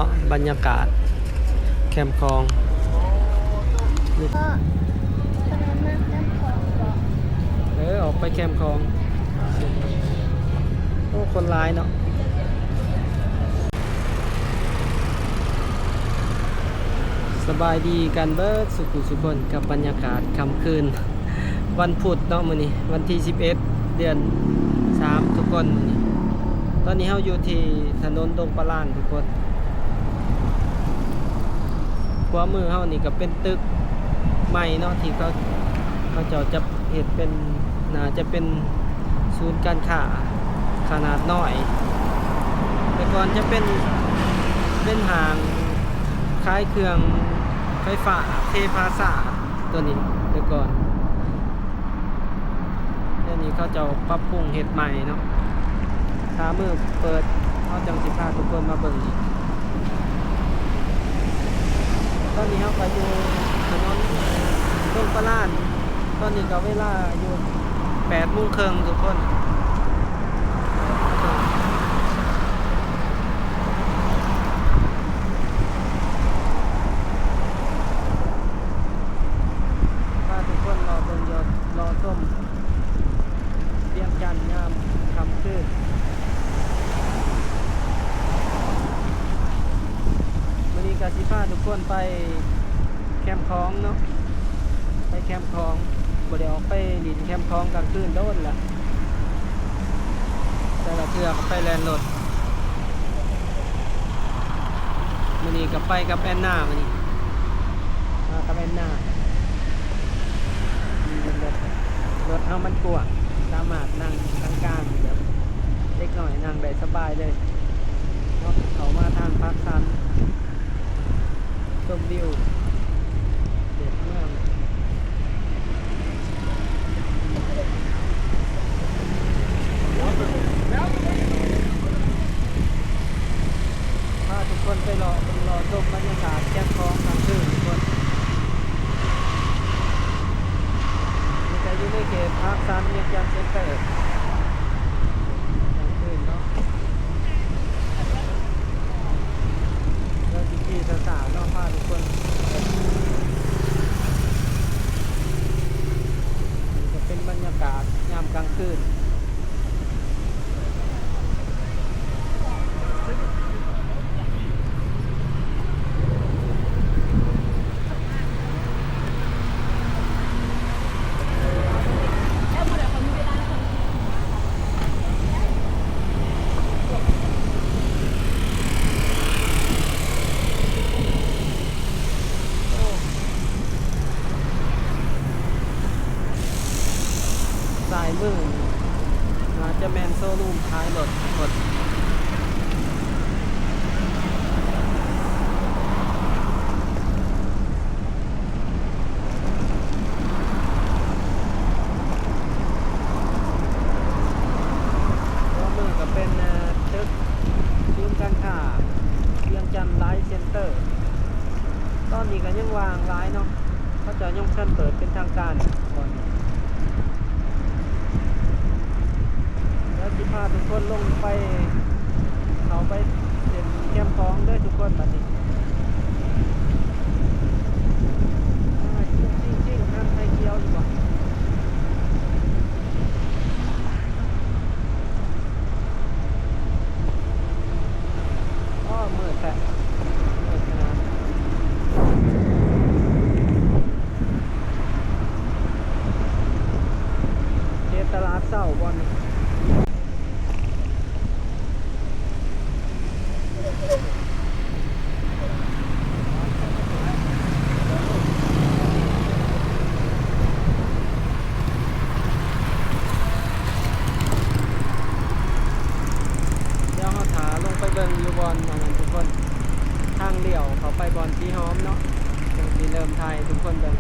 นาะบรรยากาศแคมป์คลองออกไปแคมป์คลองโอ้คนร้ายเนาะสบายดีกันเบิดสุขุสุคนกับบรรยากาศค่ำคืนวันพุธเนาะมื้อนี้วันที่11เดือน3ทุกคนมื้อนี้ตอนนี้เฮาอยู่ที่ถนนดงปลาล้านทุกคนขวามือเฮานี่ก็เป็นตึกใหม่เนาะที่เขาจะเฮ็ดเป็นน่าจะเป็นศูนย์การค้าขนาดน้อยแต่ก่อนจะเป็นห้างขายเครื่องไฟฟ้าเทพาซ่าตัวนี้แต่ก่อนเดี๋ยวนี้เขาจะปรับปรุงเฮ็ดใหม่เนาะถ้ามือเปิดเขาจังสิพาทุกคนมาเบิ่งอีกตอนนี้เขาก็อยู่ถนนดงปลาล้านตอนนี้ก็เวลาอยู่8 โมงครึ่งทุกคนพาทุกคนรอเบิ่งรอส้มเรียงจันทร์ยามค่ำคืนวันนี้ก็สิพาทุกคนไปแคมป์คลองเนาะไปแคมป์คลองบ่ได้ออกไปดินแคมป์คลองกลางคืนโดนละแต่ละเทือกไปแลนรถมื้อนี้ก็ไปกับแอนนามื้อนี้มากับแอนนารถเฮามันกว้างสามารถนั่งกลางๆแบบเล็กน้อยนั่งได้สบายเลยเนาะเขามาทางพักซันชมวิวเด็ดเมืองพาทุกคนไปรอชมบรรยากาศแคมป์คลองกลางคืนทุกคนนี่จะอยู่ในเขตพักซันเวียงจันทร์เซ็นเตอร์กลางคืนเนาะแล้วที่สาวๆเนาะพาทุกคนจะเป็นบรรยากาศยามกลางคืนสายมืออาจจะแมนโซลูมท้ายรถรถมือก็เป็นตึกศูนย์การค้าเวียงจันทร์ไลฟ์เซ็นเตอร์ตอนนี้ก็ยังวางร้ายเนาะเขาจะยังเปิดเป็นทางการก่อนแล้วที่พาทุกคนลงไปเขาไปเห็นแคมป์คลองด้วยทุกคนแบบนี้จริงๆน้ำไทยเคี้ยวอยู่บ่ก็มืดแต่มืดขนาดเขตตลาดเศร้าบอลไปเบิ่งอยู่บอลอันนั้นทุกคนทางเลี้ยวเขาไปบอลที่หอมเนาะจังสิเริ่มไทยทุกคนเบิ่ง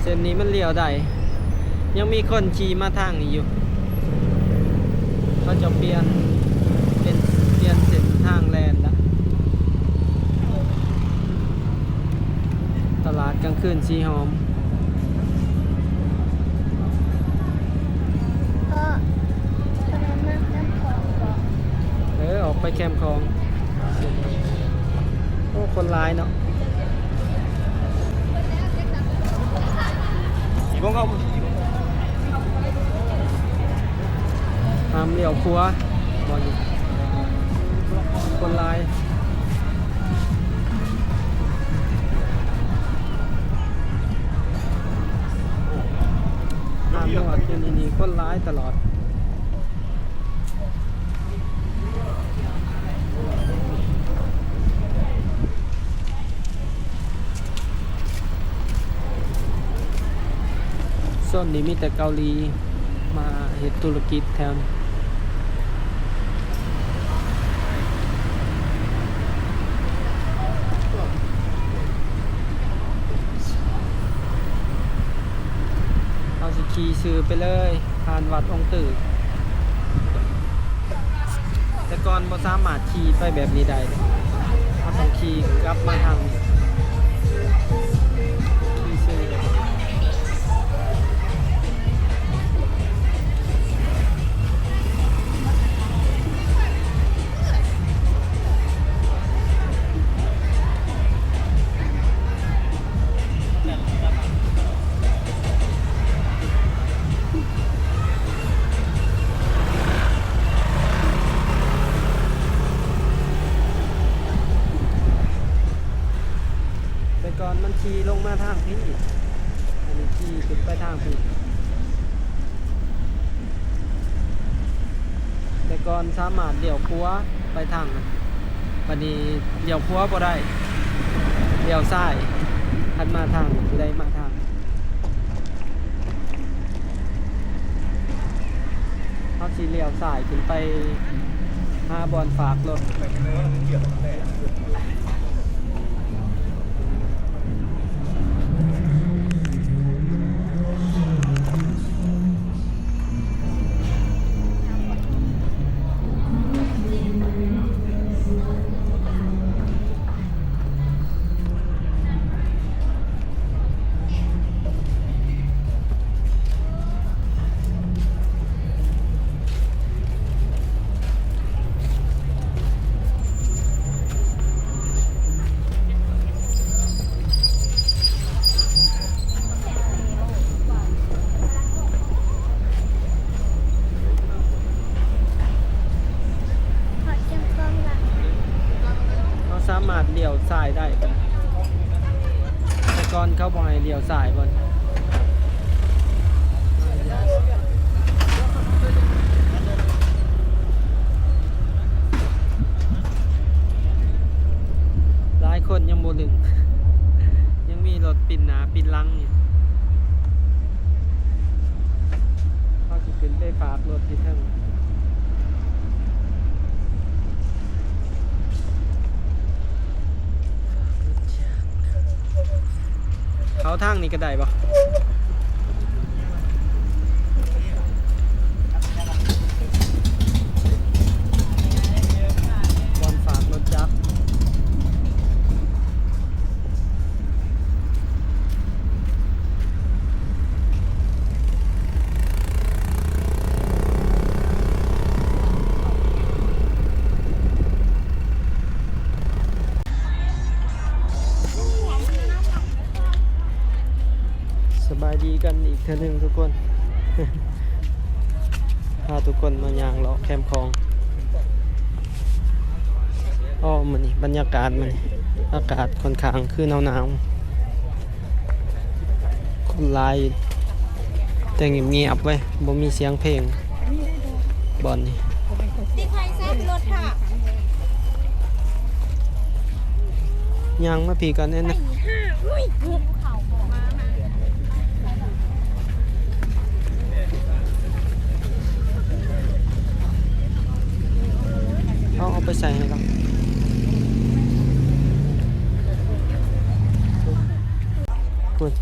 เส้นนี้มันเลี้ยวได้ยังมีคนขี่มาทางนี้อยู่เขาจะเปลี่ยนเป็น ลี่ยนเส้นทางแลนละตลาดกลางคืนสีหอมออกไปแคมป์คลองโอ้คนร้ายเนาะห้ามเลี้ยวขวาบอลคนร้ายห้ามจังหวัดอยู่นี่คนร้ายตลอดส่วนนี้มีแต่เกาหลีมาเฮ็ดธุรกิจแทนเอาสิขี่ซื้อไปเลยผ่านวัดองค์ตื่นแต่ก่อนบ่สามารถขี่ไปแบบนี้ได้เลยเอาต้องขี่กลับมาทางนี้ขี่ซื้อก่อนมันขี่ลงมาทางพี่อันนี้ขี่ขึ้นไปทางพี่แต่ก่อนสามารถเลี้ยวขวาไปทางนั้นวันนี้เลี้ยวขวาบ่ได้เลี้ยวซ้ายหันมาทางที่ใดมาทางเขาสิเลี้ยวซ้ายขึ้นไปหาบอนฝากรถสามารถเลี้ยวซ้ายได้แต่ก่อนเขาบอกให้เลี้ยวซ้ายบนหลายคนยังบ่ลึงยังมีรถปินหนาปินหลังอยู่เขาจะขึ้นไปฝากรถที่เทิงเขาทางนี้ก็ได้ปะบอลฝากรถจักรสบายดีกันอีกเท่านึงทุกคน พาทุกคนมาย่างเลาะแคมป์คลองอ้อมันนี่บรรยากาศมันนี่อากาศค่อนข้างคือหนาวๆคนหลายแต่เงียบๆไว้บ่มีเสียงเพลงบอลนี่ตีไข่แซ่บรถค่ะย่างมาพีกันเนี่ยนะเอาไปใส่ให้เราคุณ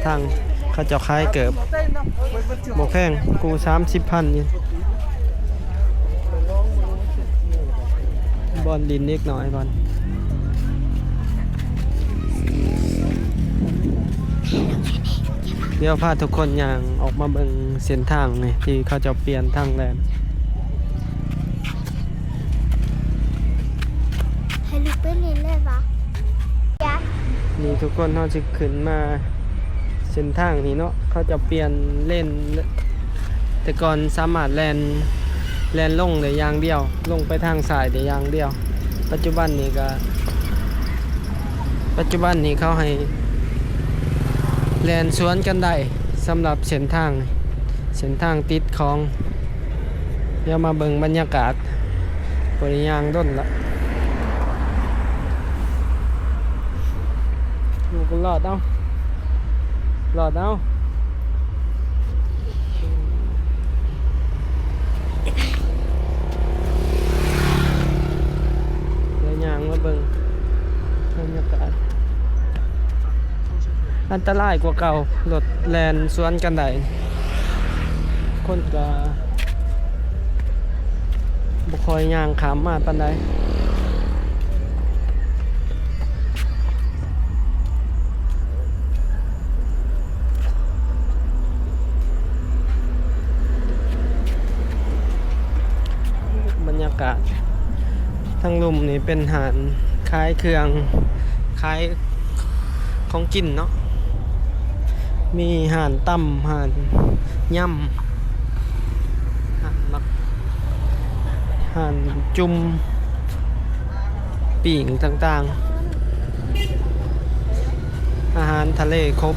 ทางเขาเจ้าขายเกิบบ่แพงกู30,000นี่บอลดินเล็กน้อยบอลเดี๋ยวพาทุกคนย่างออกมาเบิ่งเส้นทางนี่ที่เขาจะเปลี่ยนทางแลน ให้ลูกไปเรียนเลยปะยะ นี่ทุกคนเขาจะขึ้นมาเส้นทางนี้เนาะเขาจะเปลี่ยนเลนแต่ก่อนสามารถแลนลงได้อย่างเดียวลงไปทางสายได้อย่างเดียวปัจจุบันนี้เขาให้แลนสวนกันได้สำหรับเส้นทางติดของเดี๋ยวมาเบิ่งบรรยากาศปริยางด้นละอยู่กันหลอดเอาเดี๋ยวยางมาเบิ่งบรรยากาศอันตรายกว่าเก่ารถแลนสวนกันได้คนก็บ่ค่อยย่างขามมาปานใดบรรยากาศทั้งลุ่มนี่เป็นหาดขายเครื่องขายของกินเนาะมีห่านต่ำห่านย่ำห่านจุ่มปิ่งต่างๆอาหารทะเลครบ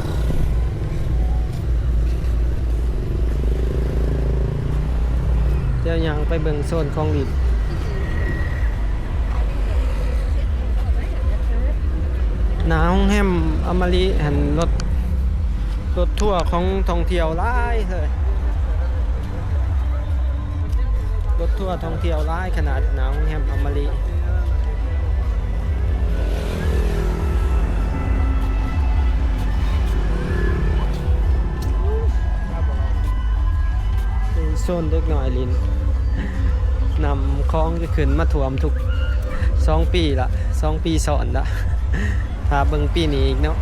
เดี๋ยวยังไปเบิ่งโซนของดิบหนาห้องแฮมอมริเห็นรถทัวร์ของท่องเที่ยวหลายเลยรถทัวร์ท่องเที่ยวหลายขนาดหนาห้องแฮมอมริเป็นโซนเล็กน้อยลินนำคลองจะขึ้นมาถ่วมทุก2 ปีละ2 ปีสอนละถ้าเบิ่งปีนี้อีกเนาะ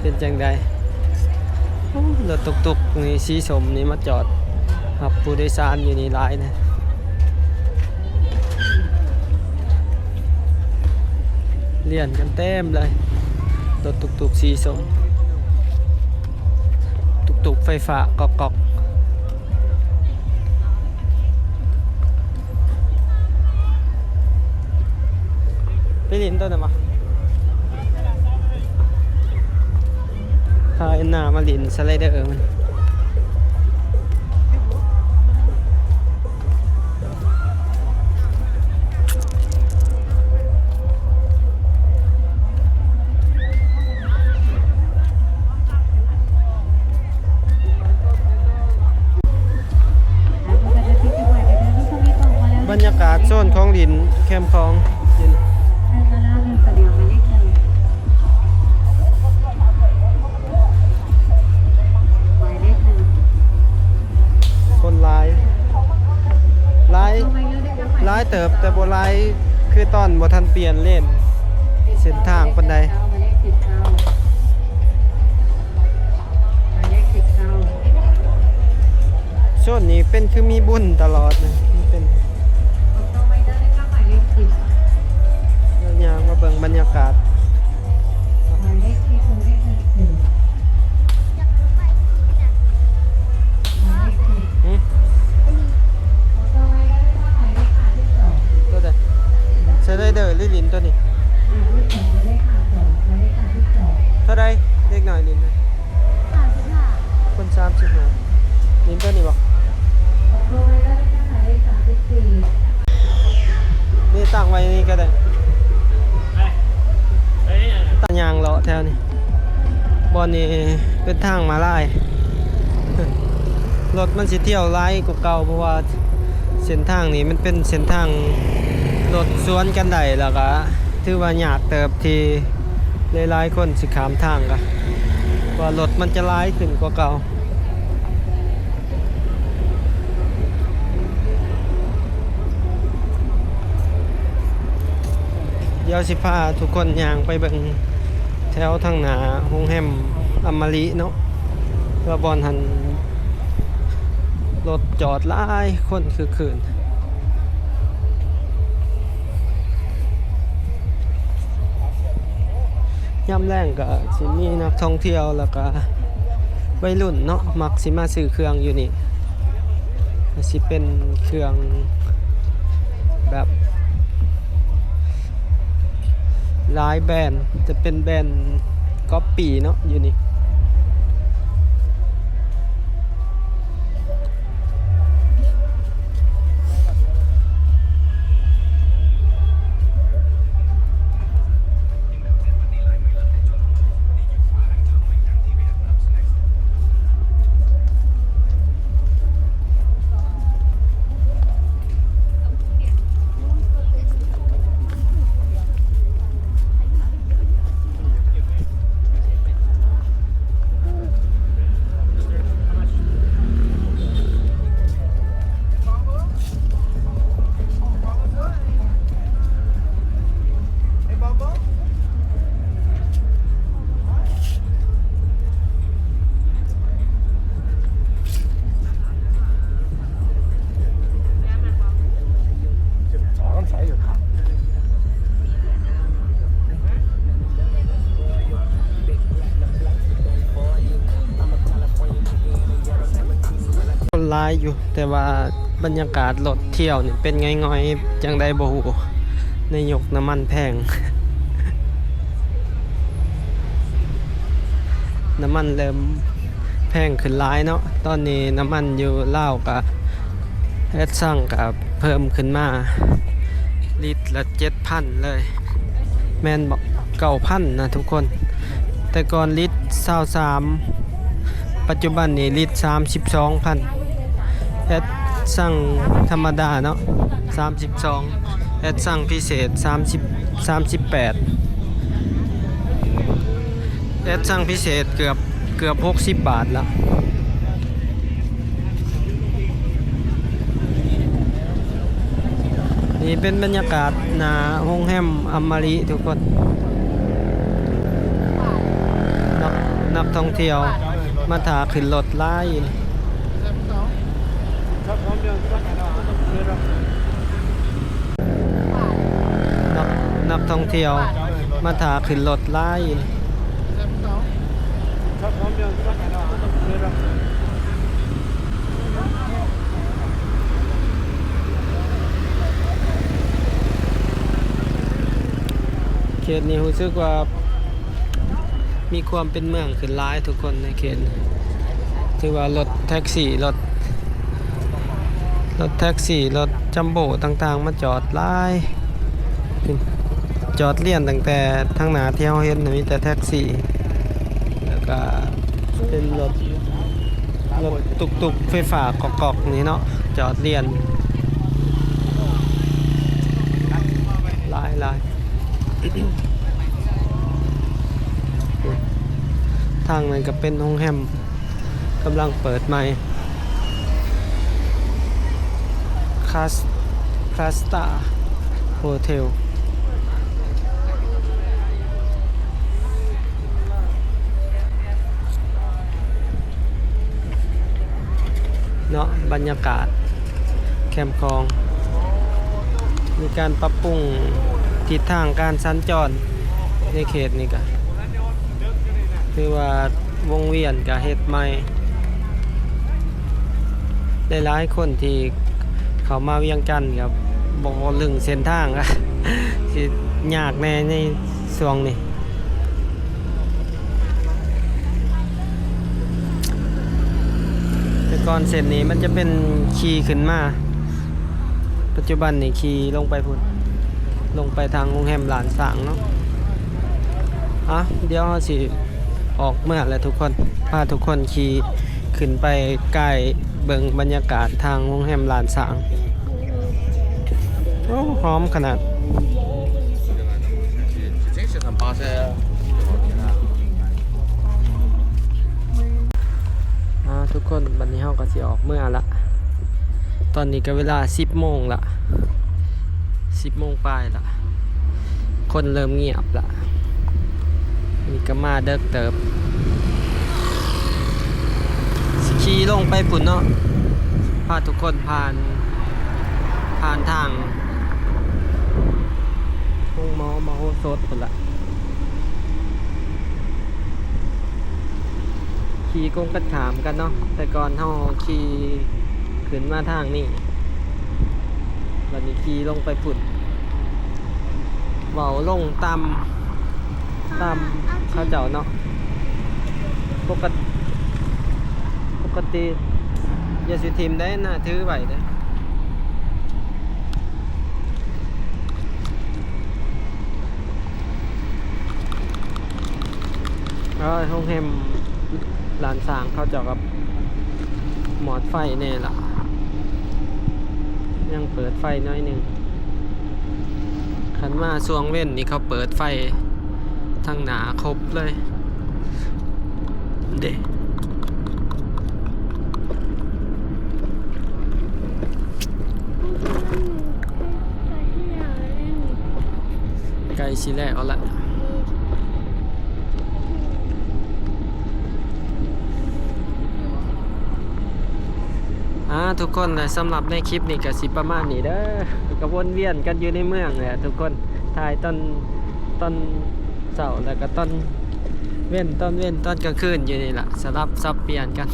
เป็นจังใดรถตุกๆนี่สีสมนี่มาจอดรับผู้โดยสารอยู่นี่หลายนะเลียนกันเต็มเลยรถตุกๆสีสมตุกๆไฟฟ้ากอกไปลินต้นไหนมาพาเอ็นนามาลินสไลเดอร์มันบรรยากาศโซนของลินแคมป์ของลินคนร้ายเติบแต่โบร้ายคือตอนบ่ทันเปลี่ยนเล่นเส้นทางปานใดช่วงนี้เป็นคือมีบุญตลอดนะเป็นยางมาเบิ่งบรรยากาศใช้ได้เดอร์ลิลินตัวนี้เท่าไรเล็กหน่อยลินคน35ลินตัวนี้บอกนี่ตั้งไว้นี่ก็ได้ตั้งยางเลาะแถวนี้บอนนี้เป็นทางมาลายรถมันสิเที่ยวไล่กว่าเก่าเพราะว่าเส้นทางนี้มันเป็นเส้นทางรถสวนกันได้แล้วก็ถือว่ายากเติบที่ หลายๆคนสิขามทางกันว่ารถมันจะร้ายขึ้นกว่าเก่าเดี๋ยวสิพาทุกคนย่างไปเบิ่งแถวทางหน้าโรงแรมอมริเนาะว่าบอนหันรถจอดหลายคนคือคืนย่ำแรงก็สิมีนักท่องเที่ยวแล้วก็วัยรุ่นเนาะมักสิมาซื้อเครื่องอยู่นี่สิเป็นเครื่องแบบหลายแบรนด์จะเป็นแบรนด์ก๊อปปี้เนาะอยู่นี่คนร้ายอยู่แต่ว่าบรรยากาศรถเที่ยวนี่เป็นง่อยๆจังได้บ่ฮู้ในยกน้ำมันแพง น้ำมันเริ่มแพงขึ้นหลายเนาะตอนนี้น้ำมันอยู่ลาวกับเฮ็ดสั่งกับเพิ่มขึ้นมาลิตรละ 7,000 เลยแม่นบอก 9,000 นะทุกคนแต่ก่อนลิตร23ปัจจุบันนี้ลิตร 32,000เฮ็ดสั่งธรรมดาเนาะ32เฮ็ดสั่งพิเศษ38เฮ็ดสั่งพิเศษเกือบ60 บาทแล้วนี่เป็นบรรยากาศหน้าโรงแรมอมริทุกคนนักท่องเที่ยวมาถ่าขึ้นรถหลายนักท่องเที่ยวมาถ่าขึ้นรถหลายเขตนี้รู้สึกว่ามีความเป็นเมืองขึ้นหลายทุกคนในเขตถือว่ารถแท็กซี่รถแท็กซี่รถจัมโบ้ต่างๆมาจอดหลายจอดเลี่ยนตั้งแต่ทางหน้าที่เราเห็นมีแต่แท็กซี่แล้วก็เป็นรถตุกๆไฟฟ้ากอกๆนี่เนาะจอดเลี่ยนหลายทางนั้นก็เป็นโรงแรมกำลังเปิดใหม่คาสตาโฮเทลเนาะบรรยากาศแคมป์คลองมีการปรับปรุงทิศทางการสัญจรในเขตนี้ก็คือว่าวงเวียนกับเฮ็ดใหม่ได้หลายคนที่เขามาเวียงจันทน์ครับบ่ลึงเส้นทางอะ สิยากแน่ในช่วงนี้แต่ก่อนเส้นนี้มันจะเป็นขี่ขึ้นมาปัจจุบันนี่ขี่ลงไปพุ่นลงไปทางโรงแรมหลานสางเนาะเดี๋ยวเราสิออกเมื่อแล้วทุกคนพาทุกคนขี่ขึ้นไปใกล้เบิ่งบรรยากาศทางโรงแรมหลานสางโอ้หอมขนาด ทุกคนวันนี้เฮาก็สิออกเมื่อละตอนนี้ก็เวลา 10 โมงละ 10 โมงปลายละคนเริ่มเงียบละนี่ก็มาเดิกเติบสิขี่ลงไปปุ่นเนาะพาทุกคนผ่านทางห้องหมอมาโฮสดปุ่นละขี่กงกันขามกันเนาะแต่ก่อนเฮาขี่ขึ้นมาทางนี้วันนี้ขี่ลงไปปุ่นเว้าลงตามเขาเจ้าเนาะปกติอย่าสิทิมได้น่าถือไว้เด้ห้องแฮมหลานสางเขาเจ้ากับหมอดไฟแน่ล่ะยังเปิดไฟน้อยหนึ่งขันมาช่วงเว้นนี่เขาเปิดไฟทางหนาครบเลยเด็ไกลสิแล้วละทุกคนเลยสำหรับในคลิปนี้ก็สิประมาณนี้เด้อก็วนเวียนกันอยู่ในเมืองแหละทุกคนถ่ายตอนเสาร์แล้วก็ตอนเว้นตอนกลางคืนอยู่นี่แหละสลับซับเปลี่ยนกัน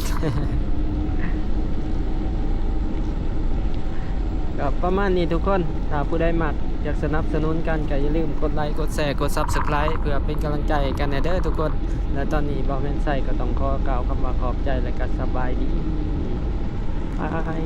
ก็ประมาณนี้ทุกคนถ้าผู้ใดมักอยากสนับสนุนกันก็อย่าลืมกดไลค์กดแชร์กด Subscribe เพื่อเป็นกำลังใจกันเด้อทุกคนและตอนนี้บ่แม่นไส้ก็ต้องขอกล่าวคำว่าขอบใจและก็สบายดีบาย